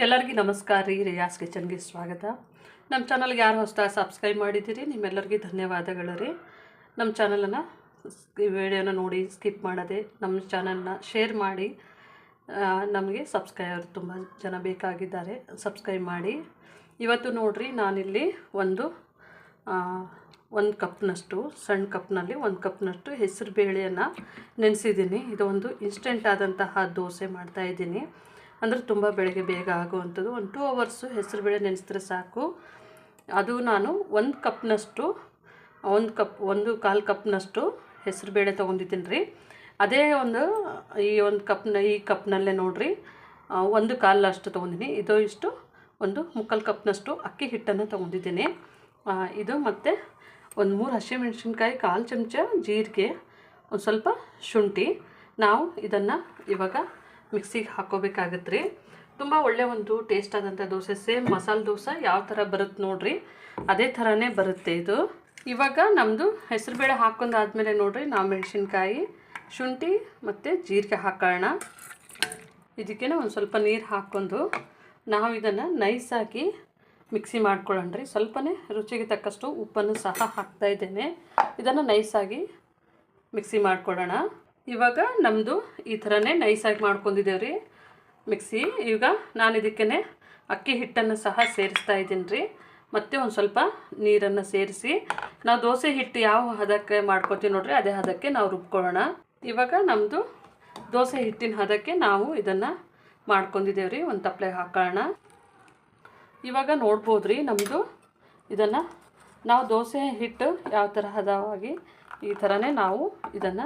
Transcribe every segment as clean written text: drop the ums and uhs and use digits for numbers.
ಎಲ್ಲರಿಗೂ ನಮಸ್ಕಾರ ರೀ. ರಿಯಾಸ್ ಕಿಚನ್ಗೆ ಸ್ವಾಗತ. ನಮ್ಮ ಚಾನಲ್ಗೆ ಯಾರು ಹೊಸದಾಗಿ ಸಬ್ಸ್ಕ್ರೈಬ್ ಮಾಡಿದ್ದೀರಿ ನಿಮ್ಮೆಲ್ಲರಿಗೂ ಧನ್ಯವಾದಗಳು ರೀ. ನಮ್ಮ ಚಾನಲನ್ನು ಈ ವಿಡಿಯೋನ ನೋಡಿ ಸ್ಕಿಪ್ ಮಾಡದೆ ನಮ್ಮ ಚಾನಲ್ನ ಶೇರ್ ಮಾಡಿ. ನಮಗೆ ಸಬ್ಸ್ಕ್ರೈಬರ್ ತುಂಬ ಜನ ಬೇಕಾಗಿದ್ದಾರೆ, ಸಬ್ಸ್ಕ್ರೈಬ್ ಮಾಡಿ. ಇವತ್ತು ನೋಡಿರಿ, ನಾನಿಲ್ಲಿ ಒಂದು ಕಪ್ನಷ್ಟು ಸಣ್ಣ ಕಪ್ನಲ್ಲಿ 1 ಕಪ್ನಷ್ಟು ಹೆಸರು ಬೇಳೆಯನ್ನು ನೆನೆಸಿದ್ದೀನಿ. ಇದು ಒಂದು ಇನ್ಸ್ಟೆಂಟ್ ಆದಂತಹ ದೋಸೆ ಮಾಡ್ತಾಯಿದ್ದೀನಿ. ಅಂದರೆ ತುಂಬ ಬೆಳಗ್ಗೆ ಬೇಗ ಆಗುವಂಥದ್ದು. 2 ಅವರ್ಸು ಹೆಸರುಬೇಳೆ ನೆನೆಸಿದ್ರೆ ಸಾಕು. ಅದು ನಾನು 1 ಕಪ್ನಷ್ಟು ಒಂದು ಕಾಲು ಕಪ್ನಷ್ಟು ಹೆಸರುಬೇಳೆ ತೊಗೊಂಡಿದ್ದೀನಿ ರೀ. ಅದೇ ಈ ಕಪ್ನಲ್ಲೇ ನೋಡಿರಿ, 1 ಕಾಲು ಅಷ್ಟು ತೊಗೊಂಡಿನಿ. ಇಷ್ಟು ಒಂದು ಮುಕ್ಕಾಲು ಕಪ್ನಷ್ಟು ಅಕ್ಕಿ ಹಿಟ್ಟನ್ನು ತೊಗೊಂಡಿದ್ದೀನಿ. ಇದು ಮತ್ತು 3 ಹಸಿಮೆಣ್ಸಿನ್ಕಾಯಿ, 1/4 ಚಮಚ ಜೀರಿಗೆ, ಒಂದು ಸ್ವಲ್ಪ ಶುಂಠಿ. ನಾವು ಇದನ್ನು ಇವಾಗ ಮಿಕ್ಸಿಗೆ ಹಾಕೋಬೇಕಾಗತ್ತೆ ರೀ. ತುಂಬ ಒಳ್ಳೆಯ ಒಂದು ಟೇಸ್ಟ್ ಆದಂಥ ದೋಸೆ, ಸೇಮ್ ಮಸಾಲೆ ದೋಸೆ ಯಾವ ಥರ ಬರುತ್ತೆ ನೋಡಿರಿ, ಅದೇ ಥರನೇ ಬರುತ್ತೆ ಇದು. ಇವಾಗ ನಮ್ಮದು ಹೆಸರುಬೇಳೆ ಹಾಕೊಂಡಾದ್ಮೇಲೆ ನೋಡಿರಿ, ನಾವು ಮೆಣಸಿನ್ಕಾಯಿ, ಶುಂಠಿ ಮತ್ತು ಜೀರಿಗೆ ಹಾಕೋಣ. ಇದಕ್ಕೆ ಒಂದು ಸ್ವಲ್ಪ ನೀರು ಹಾಕ್ಕೊಂಡು ನಾವು ಇದನ್ನು ನೈಸಾಗಿ ಮಿಕ್ಸಿ ಮಾಡ್ಕೊಳ್ಳೋಣ ರೀ. ಸ್ವಲ್ಪನೇ ರುಚಿಗೆ ತಕ್ಕಷ್ಟು ಉಪ್ಪನ್ನು ಸಹ ಹಾಕ್ತಾಯಿದ್ದೇನೆ. ಇದನ್ನು ನೈಸಾಗಿ ಮಿಕ್ಸಿ ಮಾಡ್ಕೊಳ್ಳೋಣ. ಇವಾಗ ನಮ್ಮದು ಈ ಥರನೇ ನೈಸಾಗಿ ಮಾಡ್ಕೊಂಡಿದ್ದೇವೆ ರೀ ಮಿಕ್ಸಿ. ಈಗ ನಾನು ಇದಕ್ಕೆ ಅಕ್ಕಿ ಹಿಟ್ಟನ್ನು ಸಹ ಸೇರಿಸ್ತಾ ಇದ್ದೀನಿ ರೀ. ಮತ್ತು ಒಂದು ಸ್ವಲ್ಪ ನೀರನ್ನು ಸೇರಿಸಿ ನಾವು ದೋಸೆ ಹಿಟ್ಟು ಯಾವ ಹದಕ್ಕೆ ಮಾಡ್ಕೊತೀವಿ ನೋಡಿರಿ, ಅದೇ ಹದಕ್ಕೆ ನಾವು ರುಬ್ಕೊಳ್ಳೋಣ. ಇವಾಗ ನಮ್ಮದು ದೋಸೆ ಹಿಟ್ಟಿನ ಹದಕ್ಕೆ ನಾವು ಇದನ್ನು ಮಾಡ್ಕೊಂಡಿದ್ದೇವೆ ರೀ. ಒಂದು ತಪ್ಪಲೆಗೆ ಹಾಕೋಣ. ಇವಾಗ ನೋಡ್ಬೋದು ರೀ, ನಮ್ಮದು ಇದನ್ನು ನಾವು ದೋಸೆ ಹಿಟ್ಟು ಯಾವ ಥರ ಹದವಾಗಿ ಈ ಥರನೇ ನಾವು ಇದನ್ನು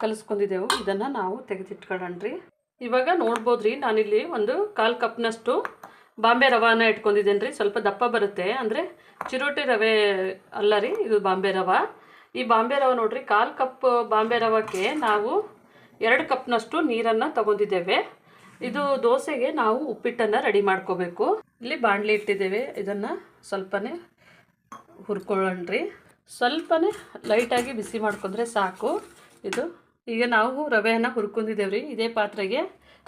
ಕಲಿಸ್ಕೊಂಡಿದ್ದೆವು. ಇದನ್ನು ನಾವು ತೆಗೆದಿಟ್ಕೊಳ್ಳೋಣ ರೀ. ಇವಾಗ ನೋಡ್ಬೋದು ರೀ, ನಾನಿಲ್ಲಿ 1/4 ಕಪ್ನಷ್ಟು ಬಾಂಬೆ ರವಾನ ಇಟ್ಕೊಂಡಿದ್ದೇನೆ ರೀ. ಸ್ವಲ್ಪ ದಪ್ಪ ಬರುತ್ತೆ, ಅಂದರೆ ಚಿರೋಟಿ ರವೆ ಅಲ್ಲ ರೀ, ಇದು ಬಾಂಬೆ ರವೆ. ಈ ಬಾಂಬೆ ರವೆ ನೋಡಿರಿ, 1/4 ಕಪ್ ಬಾಂಬೆ ರವಕ್ಕೆ ನಾವು 2 ಕಪ್ನಷ್ಟು ನೀರನ್ನು ತಗೊಂಡಿದ್ದೇವೆ. ಇದು ದೋಸೆಗೆ ನಾವು ಉಪ್ಪಿಟ್ಟನ್ನು ರೆಡಿ ಮಾಡ್ಕೋಬೇಕು. ಇಲ್ಲಿ ಬಾಣಲಿ ಇಟ್ಟಿದ್ದೇವೆ, ಇದನ್ನು ಸ್ವಲ್ಪನೇ ಹುರ್ಕೊಳ್ಳೋಣ ರೀ. ಸ್ವಲ್ಪನೇ ಲೈಟಾಗಿ ಬಿಸಿ ಮಾಡ್ಕೊಂಡ್ರೆ ಸಾಕು. ಇದು ಈಗ ನಾವು ರವೆಯನ್ನು ಹುರ್ಕೊಂಡಿದ್ದೇವೆ ರೀ. ಇದೇ ಪಾತ್ರೆಗೆ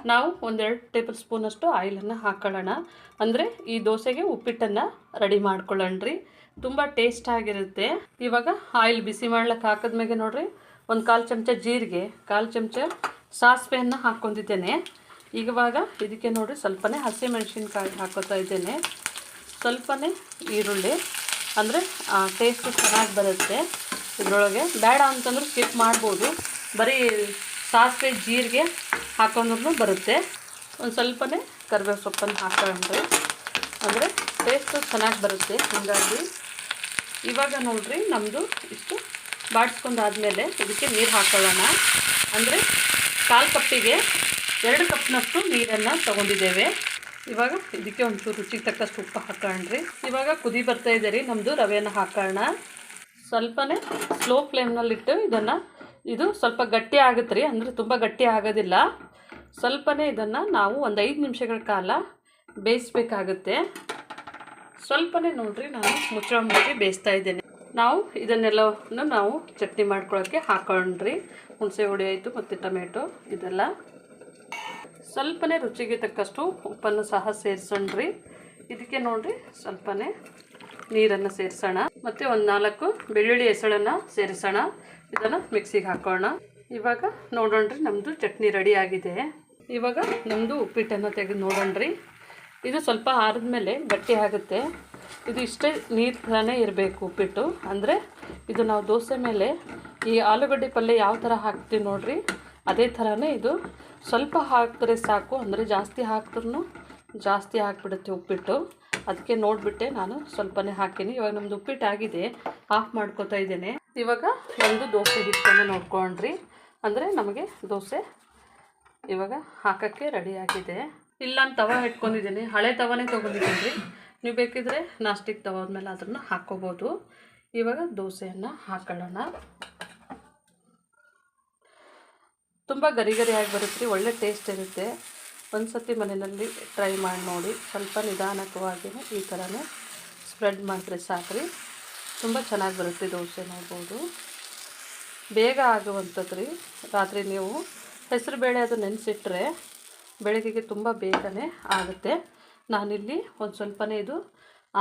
ನಾವು 1-2 ಟೇಬಲ್ ಸ್ಪೂನಷ್ಟು ಆಯಿಲನ್ನು ಹಾಕೊಳ್ಳೋಣ. ಅಂದರೆ ಈ ದೋಸೆಗೆ ಉಪ್ಪಿಟ್ಟನ್ನು ರೆಡಿ ಮಾಡ್ಕೊಳ್ಳೋಣ ರೀ. ತುಂಬ ಟೇಸ್ಟಾಗಿರುತ್ತೆ. ಇವಾಗ ಆಯಿಲ್ ಬಿಸಿ ಮಾಡ್ಲಿಕ್ಕೆ ಹಾಕಿದ್ಮೇಲೆ ನೋಡಿರಿ, 1/4 ಚಮಚ ಜೀರಿಗೆ, 1/4 ಚಮಚ ಸಾಸಿವೆಯನ್ನು ಹಾಕ್ಕೊಂಡಿದ್ದೇನೆ. ಇವಾಗ ಇದಕ್ಕೆ ನೋಡಿರಿ, ಸ್ವಲ್ಪನೇ ಹಸಿಮೆಣಸಿನ್ಕಾಯಿ ಹಾಕೋತಾ ಇದ್ದೇನೆ, ಸ್ವಲ್ಪನೇ ಈರುಳ್ಳಿ, ಅಂದರೆ ಟೇಸ್ಟು ಚೆನ್ನಾಗಿ ಬರುತ್ತೆ ಇದರೊಳಗೆ. ಬೇಡ ಅಂತಂದ್ರೆ ಸ್ಕಿಪ್ ಮಾಡ್ಬೋದು, ಬರೀ ಸಾಸಿವೆ ಜೀರಿಗೆ ಹಾಕೊಂಡ್ರೂ ಬರುತ್ತೆ. ಒಂದು ಸ್ವಲ್ಪನೇ ಕರಿಬೇವು ಸೊಪ್ಪನ್ನು ಹಾಕೊಂಡ್ರೆ ಅಂದರೆ ಟೇಸ್ಟು ಚೆನ್ನಾಗಿ ಬರುತ್ತೆ. ಹಾಗಾಗಿ ಇವಾಗ ನೋಡಿರಿ, ನಮ್ಮದು ಇಷ್ಟು ಬಾಡಿಸ್ಕೊಂಡಾದ್ಮೇಲೆ ಇದಕ್ಕೆ ನೀರು ಹಾಕೊಳ್ಳೋಣ. ಅಂದರೆ 1/4 ಕಪ್ಪಿಗೆ 2 ಕಪ್ನಷ್ಟು ನೀರನ್ನು ತೊಗೊಂಡಿದ್ದೇವೆ. ಇವಾಗ ಇದಕ್ಕೆ ಒಂಚೂರು ರುಚಿಗೆ ತಕ್ಕಷ್ಟು ಉಪ್ಪು ಹಾಕೋಣ್ರಿ. ಇವಾಗ ಕುದಿ ಬರ್ತಾ ಇದೆ ರೀ, ನಮ್ಮದು ರವೆಯನ್ನು ಹಾಕೋಣ. ಸ್ವಲ್ಪನೇ ಸ್ಲೋ ಫ್ಲೇಮ್ನಲ್ಲಿಟ್ಟು ಇದು ಸ್ವಲ್ಪ ಗಟ್ಟಿ ಆಗುತ್ತೆ ರೀ, ಅಂದರೆ ತುಂಬ ಗಟ್ಟಿ ಆಗೋದಿಲ್ಲ. ಸ್ವಲ್ಪನೇ ಇದನ್ನು ನಾವು ಒಂದು 5 ನಿಮಿಷಗಳ ಕಾಲ ಬೇಯಿಸ್ಬೇಕಾಗುತ್ತೆ. ಸ್ವಲ್ಪನೇ ನೋಡಿರಿ, ನಾನು ಮುಚ್ಚಿ ಬೇಯಿಸ್ತಾ ಇದ್ದೇನೆ. ನಾವು ಇದನ್ನೆಲ್ಲವನ್ನು ನಾವು ಚಟ್ನಿ ಮಾಡ್ಕೊಳ್ಳೋಕ್ಕೆ ಹಾಕೊಂಡ್ರಿ. ಹುಣಸೆ ಹುಳಿ ಆಯಿತು ಮತ್ತು ಟೊಮೆಟೊ ಇದೆಲ್ಲ. ಸ್ವಲ್ಪನೇ ರುಚಿಗೆ ತಕ್ಕಷ್ಟು ಉಪ್ಪನ್ನು ಸಹ ಸೇರಿಸೋಣ್ರಿ. ಇದಕ್ಕೆ ನೋಡಿರಿ, ಸ್ವಲ್ಪನೇ ನೀರನ್ನು ಸೇರಿಸೋಣ ಮತ್ತು 4 ಬೆಳ್ಳುಳ್ಳಿ ಹೆಸಳನ್ನು ಸೇರಿಸೋಣ. ಇದನ್ನು ಮಿಕ್ಸಿಗೆ ಹಾಕೋಣ. ಇವಾಗ ನೋಡೋಣ್ರಿ, ನಮ್ಮದು ಚಟ್ನಿ ರೆಡಿ ಆಗಿದೆ. ಇವಾಗ ನಮ್ಮದು ಉಪ್ಪಿಟ್ಟನ್ನು ತೆಗೆದು ನೋಡೋಣ್ರಿ. ಇದು ಸ್ವಲ್ಪ ಆರಿದ್ಮೇಲೆ ಗಟ್ಟಿ ಆಗುತ್ತೆ. ಇದು ಇಷ್ಟೇ ನೀರು ಥರನೇ ಇರಬೇಕು ಉಪ್ಪಿಟ್ಟು. ಅಂದರೆ ಇದು ನಾವು ದೋಸೆ ಮೇಲೆ ಈ ಆಲೂಗಡ್ಡೆ ಪಲ್ಯ ಯಾವ ಥರ ಹಾಕ್ತೀವಿ ನೋಡಿರಿ, ಅದೇ ಥರನೇ ಇದು. ಸ್ವಲ್ಪ ಹಾಕಿದ್ರೆ ಸಾಕು, ಅಂದರೆ ಜಾಸ್ತಿ ಹಾಕಿದ್ರೂ ಜಾಸ್ತಿ ಹಾಕಿಬಿಡುತ್ತೆ ಉಪ್ಪಿಟ್ಟು. ಅದಕ್ಕೆ ನೋಡಿಬಿಟ್ಟೆ ನಾನು ಸ್ವಲ್ಪನೇ ಹಾಕೀನಿ. ಇವಾಗ ನಮ್ಮದು ಉಪ್ಪಿಟ್ಟು ಆಗಿದೆ, ಆಫ್ ಮಾಡ್ಕೋತಾ ಇದ್ದೇನೆ. ಇವಾಗ ಒಂದು ದೋಸೆ ಹಿಟ್ಟನ್ನು ನೋಡ್ಕೊಂಡ್ರಿ, ಅಂದರೆ ನಮಗೆ ದೋಸೆ ಇವಾಗ ಹಾಕೋಕ್ಕೆ ರೆಡಿ ಆಗಿದೆ. ಇಲ್ಲ ನಾನು ತವ ಇಟ್ಕೊಂಡಿದ್ದೀನಿ, ಹಳೆ ತವನೇ ತೊಗೊಂಡಿದ್ದೀನಿ ರೀ. ನೀವು ಬೇಕಿದ್ರೆ ನಾಸ್ಟಿಕ್ ತವಾದ ಮೇಲೆ ಅದನ್ನು ಹಾಕ್ಕೋಬೋದು. ಇವಾಗ ದೋಸೆಯನ್ನು ಹಾಕೊಳ್ಳೋಣ. ತುಂಬ ಗರಿಗರಿಯಾಗಿ ಬರುತ್ತೆ ರೀ, ಒಳ್ಳೆ ಟೇಸ್ಟ್ ಇರುತ್ತೆ. ಒಂದು ಸತಿ ಮನೆಯಲ್ಲಿ ಟ್ರೈ ಮಾಡಿ ನೋಡಿ. ಸ್ವಲ್ಪ ನಿಧಾನಕವಾಗಿ ಈ ಥರನೇ ಸ್ಪ್ರೆಡ್ ಮಾಡಿದ್ರೆ ಸಾಕ್ರಿ, ತುಂಬ ಚೆನ್ನಾಗಿ ಬರುತ್ತೆ ದೋಸೆ. ನೋಡ್ಬೋದು, ಬೇಗ ಆಗುವಂಥದ್ದು ರೀ. ರಾತ್ರಿ ನೀವು ಹೆಸರು ಬೇಳೆ ಅದು ನೆನೆಸಿಟ್ರೆ ಬೆಳಗ್ಗೆಗೆ ತುಂಬ ಬೇಗನೆ ಆಗುತ್ತೆ. ನಾನಿಲ್ಲಿ ಒಂದು ಸ್ವಲ್ಪನೇ ಇದು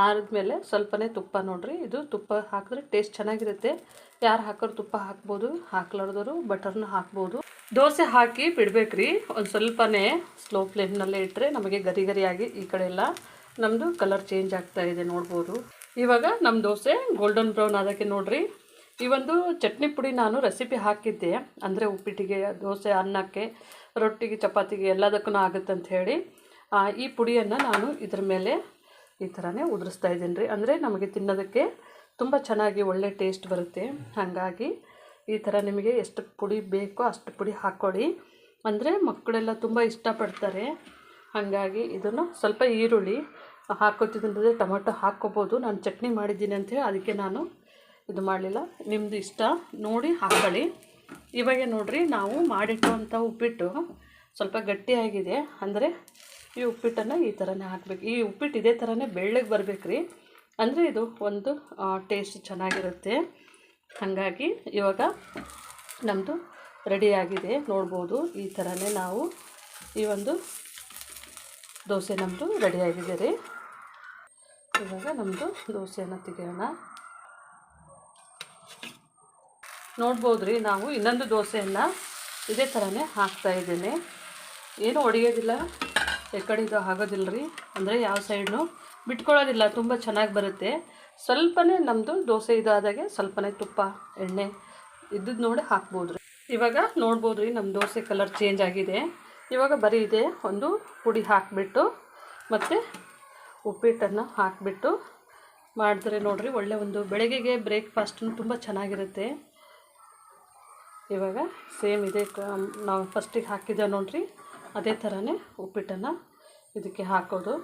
ಆರಿದ್ಮೇಲೆ ಸ್ವಲ್ಪನೇ ತುಪ್ಪ ನೋಡಿರಿ, ಇದು ತುಪ್ಪ ಹಾಕಿದ್ರೆ ಟೇಸ್ಟ್ ಚೆನ್ನಾಗಿರುತ್ತೆ. ಯಾರು ಹಾಕೋರು ತುಪ್ಪ ಹಾಕ್ಬೋದು, ಹಾಕ್ಲಾರ್ದವರು ಬಟರ್ನ ಹಾಕ್ಬೋದು. ದೋಸೆ ಹಾಕಿ ಬಿಡಬೇಕ್ರಿ, ಒಂದು ಸ್ವಲ್ಪನೇ ಸ್ಲೋ ಫ್ಲೇಮ್ನಲ್ಲೇ ಇಟ್ಟರೆ ನಮಗೆ ಗರಿ ಗರಿಯಾಗಿ ಈ ಕಡೆ ಎಲ್ಲ ನಮ್ಮದು ಕಲರ್ ಚೇಂಜ್ ಆಗ್ತಾ ಇದೆ ನೋಡ್ಬೋದು. ಇವಾಗ ನಮ್ಮ ದೋಸೆ ಗೋಲ್ಡನ್ ಬ್ರೌನ್ ಆದಕ್ಕೆ ನೋಡಿರಿ. ಈ ಒಂದು ಚಟ್ನಿ ಪುಡಿ ನಾನು ರೆಸಿಪಿ ಹಾಕಿದ್ದೆ, ಅಂದರೆ ಉಪ್ಪಿಟ್ಟಿಗೆ, ದೋಸೆ, ಅನ್ನಕ್ಕೆ, ರೊಟ್ಟಿಗೆ, ಚಪಾತಿಗೆ ಎಲ್ಲದಕ್ಕೂ ಆಗುತ್ತೆ ಅಂತ ಹೇಳಿ ಈ ಪುಡಿಯನ್ನು ನಾನು ಇದ್ರ ಮೇಲೆ ಈ ಥರನೇ ಉದುರಿಸ್ತಾ ಇದ್ದೀನಿ ರೀ. ಅಂದರೆ ನಮಗೆ ತಿನ್ನೋದಕ್ಕೆ ತುಂಬ ಚೆನ್ನಾಗಿ ಒಳ್ಳೆ ಟೇಸ್ಟ್ ಬರುತ್ತೆ. ಹಾಗಾಗಿ ಈ ಥರ ನಿಮಗೆ ಎಷ್ಟು ಪುಡಿ ಬೇಕೋ ಅಷ್ಟು ಪುಡಿ ಹಾಕ್ಕೊಳ್ಳಿ. ಅಂದರೆ ಮಕ್ಕಳೆಲ್ಲ ತುಂಬ ಇಷ್ಟಪಡ್ತಾರೆ. ಹಾಗಾಗಿ ಇದನ್ನು ಸ್ವಲ್ಪ ಈರುಳ್ಳಿ ಹಾಕೋತಿದ್ರೆ ಟೊಮೆಟೊ ಹಾಕ್ಕೋಬೋದು. ನಾನು ಚಟ್ನಿ ಮಾಡಿದ್ದೀನಿ ಅಂಥೇಳಿ ಅದಕ್ಕೆ ನಾನು ಇದು ಮಾಡಲಿಲ್ಲ. ನಿಮ್ಮದು ಇಷ್ಟ ನೋಡಿ ಹಾಕ್ಕೊಳ್ಳಿ. ಇವಾಗ ನೋಡಿರಿ, ನಾವು ಮಾಡಿಟ್ಟುವಂಥ ಉಪ್ಪಿಟ್ಟು ಸ್ವಲ್ಪ ಗಟ್ಟಿಯಾಗಿದೆ. ಅಂದರೆ ಈ ಉಪ್ಪಿಟ್ಟನ್ನು ಈ ಥರನೇ ಹಾಕಬೇಕು. ಈ ಉಪ್ಪಿಟ್ಟು ಇದೇ ಥರನೇ ಬೆಳ್ಳಗೆ ಬರಬೇಕು ರೀ, ಅಂದರೆ ಇದು ಒಂದು ಟೇಸ್ಟ್ ಚೆನ್ನಾಗಿರುತ್ತೆ. ಹಾಗಾಗಿ ಇವಾಗ ನಮ್ಮದು ರೆಡಿಯಾಗಿದೆ ನೋಡ್ಬೋದು. ಈ ಥರನೇ ನಾವು ಈ ಒಂದು ದೋಸೆ ನಮ್ಮದು ರೆಡಿಯಾಗಿದೆ ರೀ. ಇವಾಗ ನಮ್ಮದು ದೋಸೆಯನ್ನು ತೆಗೆಯೋಣ. ನೋಡ್ಬೋದು ರೀ, ನಾವು ಇನ್ನೊಂದು ದೋಸೆಯನ್ನು ಇದೇ ಥರನೇ ಹಾಕ್ತಾಯಿದ್ದೀನಿ. ಏನು ಒಡೆಯೋದಿಲ್ಲ, ಈ ಕಡೆ ಇದು ಆಗೋದಿಲ್ಲ ರೀ, ಅಂದರೆ ಯಾವ ಸೈಡ್ನು ಬಿಟ್ಕೊಳ್ಳೋದಿಲ್ಲ, ತುಂಬ ಚೆನ್ನಾಗಿ ಬರುತ್ತೆ. ಸ್ವಲ್ಪನೇ ನಮ್ಮದು ದೋಸೆ ಇದಾದಾಗೆ ಸ್ವಲ್ಪನೇ ತುಪ್ಪ, ಎಣ್ಣೆ ಇದ್ದದ್ದು ನೋಡಿ ಹಾಕ್ಬೋದು ರೀ. ಇವಾಗ ನೋಡ್ಬೋದು ರೀ, ನಮ್ಮ ದೋಸೆ ಕಲರ್ ಚೇಂಜ್ ಆಗಿದೆ. ಇವಾಗ ಬರೀ ಇದೆ ಒಂದು ಪುಡಿ ಹಾಕಿಬಿಟ್ಟು ಮತ್ತು ಉಪ್ಪಿಟ್ಟನ್ನು ಹಾಕಿಬಿಟ್ಟು ಮಾಡಿದ್ರೆ ನೋಡಿರಿ, ಒಳ್ಳೆ ಒಂದು ಬೆಳಗ್ಗೆಗೆ ಬ್ರೇಕ್ಫಾಸ್ಟನ್ನು ತುಂಬ ಚೆನ್ನಾಗಿರುತ್ತೆ. ಇವಾಗ ಸೇಮ್ ಇದೆ, ನಾವು ಫಸ್ಟಿಗೆ ಹಾಕಿದ್ದೆ ನೋಡಿರಿ, ಅದೇ ಥರನೇ ಉಪ್ಪಿಟ್ಟನ್ನು ಇದಕ್ಕೆ ಹಾಕೋದು.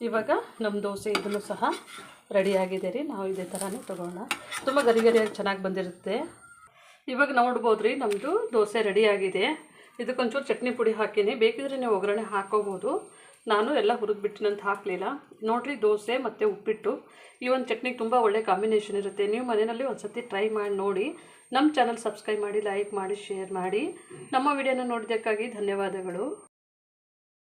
ಇವಾಗ ನಮ್ಮ ದೋಸೆ ಇದನ್ನು ಸಹ ರೆಡಿಯಾಗಿದೆ ರೀ. ನಾವು ಇದೇ ಥರನೇ ತೊಗೊಳ್ಳೋಣ. ತುಂಬ ಗರಿ ಗರಿಯಾಗಿ ಚೆನ್ನಾಗಿ ಬಂದಿರುತ್ತೆ. ಇವಾಗ ನೋಡ್ಬೋದು ರೀ, ನಮ್ಮದು ದೋಸೆ ರೆಡಿಯಾಗಿದೆ. ಇದಕ್ಕೊಂಚೂರು ಚಟ್ನಿ ಪುಡಿ ಹಾಕೀನಿ, ಬೇಕಿದ್ರೆ ನೀವು ಒಗ್ಗರಣೆ ಹಾಕೋಬೋದು. ನಾನು ಎಲ್ಲ ಹುರಿದ್ಬಿಟ್ಟಿನಂತ ಹಾಕಲಿಲ್ಲ. ನೋಡಿರಿ, ದೋಸೆ ಮತ್ತು ಉಪ್ಪಿಟ್ಟು ಈ ಒಂದು ಚಟ್ನಿಗೆ ತುಂಬ ಒಳ್ಳೆ ಕಾಂಬಿನೇಷನ್ ಇರುತ್ತೆ. ನೀವು ಮನೆಯಲ್ಲಿ ಒಂದು ಸತಿ ಟ್ರೈ ಮಾಡಿ ನೋಡಿ. ನಮ್ಮ ಚಾನಲ್ ಸಬ್ಸ್ಕ್ರೈಬ್ ಮಾಡಿ, ಲೈಕ್ ಮಾಡಿ, ಶೇರ್ ಮಾಡಿ. ನಮ್ಮ ವಿಡಿಯೋನ ನೋಡಿದ್ದಕ್ಕಾಗಿ ಧನ್ಯವಾದಗಳು.